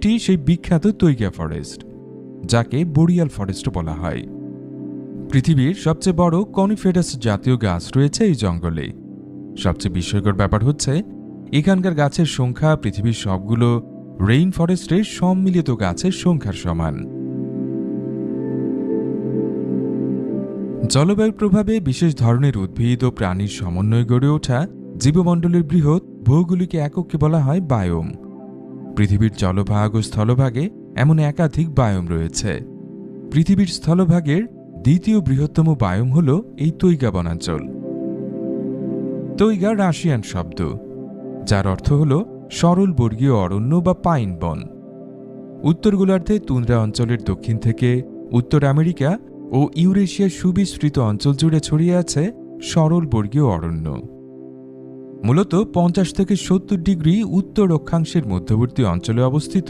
এটি সেই বিখ্যাত তৈগা ফরেস্ট, যাকে বোরিয়াল ফরেস্ট বলা হয়। পৃথিবীর সবচেয়ে বড় কনিফেরাস জাতীয় গাছ রয়েছে এই জঙ্গলে। সবচেয়ে বিস্ময়কর ব্যাপার হচ্ছে এখানকার গাছের সংখ্যা পৃথিবীর সবগুলো রেইন ফরেস্টের সম্মিলিত গাছের সংখ্যার সমান। জলবায়ুর প্রভাবে বিশেষ ধরনের উদ্ভিদ ও প্রাণীর সমন্বয়ে গড়ে ওঠা জীবমণ্ডলের বৃহৎ ভৌগোলিক একককে বলা হয় বায়োম। পৃথিবীর জলভাগ ও স্থলভাগে এমন একাধিক বায়োম রয়েছে। পৃথিবীর স্থলভাগের দ্বিতীয় বৃহত্তম বায়োম হল এই তৈগা বনাঞ্চল। তৈগা রাশিয়ান শব্দ, যার অর্থ হল সরল বর্গীয় অরণ্য বা পাইন বন। উত্তর গোলার্ধে তুন্দ্রা অঞ্চলের দক্ষিণ থেকে উত্তর আমেরিকা ও ইউরেশিয়ার সুবিস্তৃত অঞ্চল জুড়ে ছড়িয়ে আছে সরল বর্গীয় অরণ্য। মূলত 50 থেকে 70 ডিগ্রি উত্তর অক্ষাংশের মধ্যবর্তী অঞ্চলে অবস্থিত